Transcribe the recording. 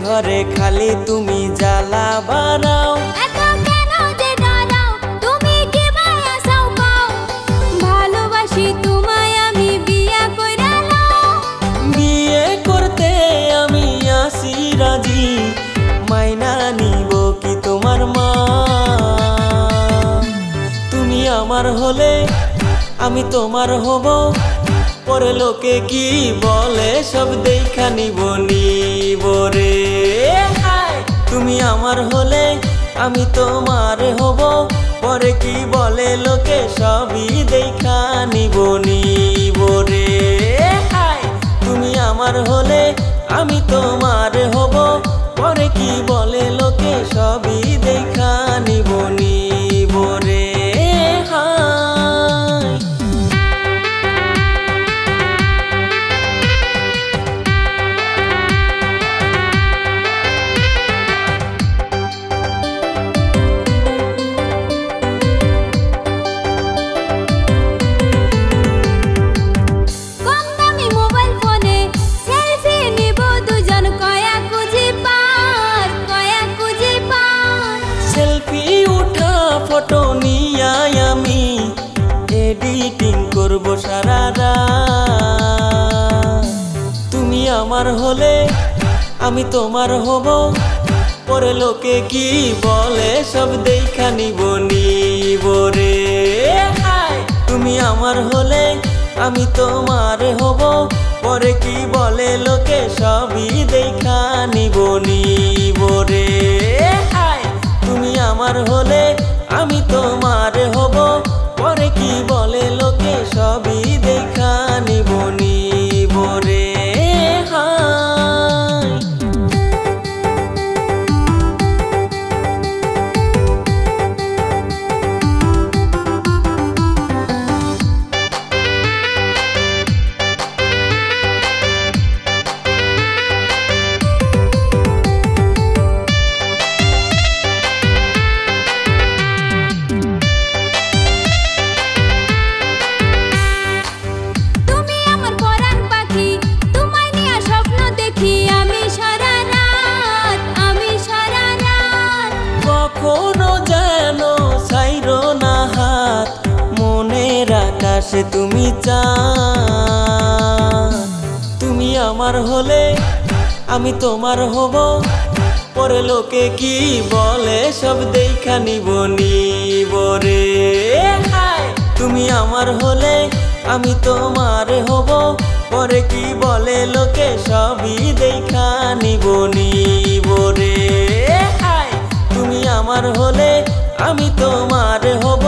ঘরে খালি তুমি জ্বালা বাড়াও। এত কেন যে ডরাও, তুমি কি মায়া চাও কও? ভালোবাসি তোমায় আমি, বিয়া কইরা লও। বিয়ে করতে আমি আছি রাজি, মাইনা নিব কি তোমার মা? তুমি আমার হলে আমি তোমার হব, পরে লোকে কি বলে সব দেখা নিব রে। তুমি আমার হলে আমি তোমার হব, পরে কি বলে লোকে সবই দেখা নিব রে। তুমি আমার হলে আমি তোমার হব, পরে কি বলে লোকে সবই দেখা নিব রে। কম দামি মোবাইল ফোনে সেলফি নিব দুজন, কয়া খুঁজি পার, কয়া খুঁজি পার। সেলফি উঠা ফটো নিয়ে আমি এডিটিং করব সারা রাত। তুমি আমার হলে আমি তোমার হব, পরে লোকে কি বলে সব দেখা নিব রে। তুমি আমার হলে আমি তোমার হব, পরে কি বলে লোকে সবই দেখা নিব রে। তুমি আমার হলে আমি তোমার হব, পরে কি বলে লোকে সবই দেখা নিব রে। তুমি আমার পরাণ পাখি, তোমায় নিয়ে স্বপ্ন দেখি আমি সারা রাত, আমি সারা রাত। কখনো যেন ছাইরো না হাত, মনের আকাশে তুমি চাঁদ। তুমি আমার হলে আমি তোমার হব, পরে লোকে কি বলে সব দেখা নিব রে। তুমি আমার হলে আমি তোমার হব, পরে কি বলে লোকে সবই দেখা নিব রে। তুমি আমার হলে আমি তোমার হব,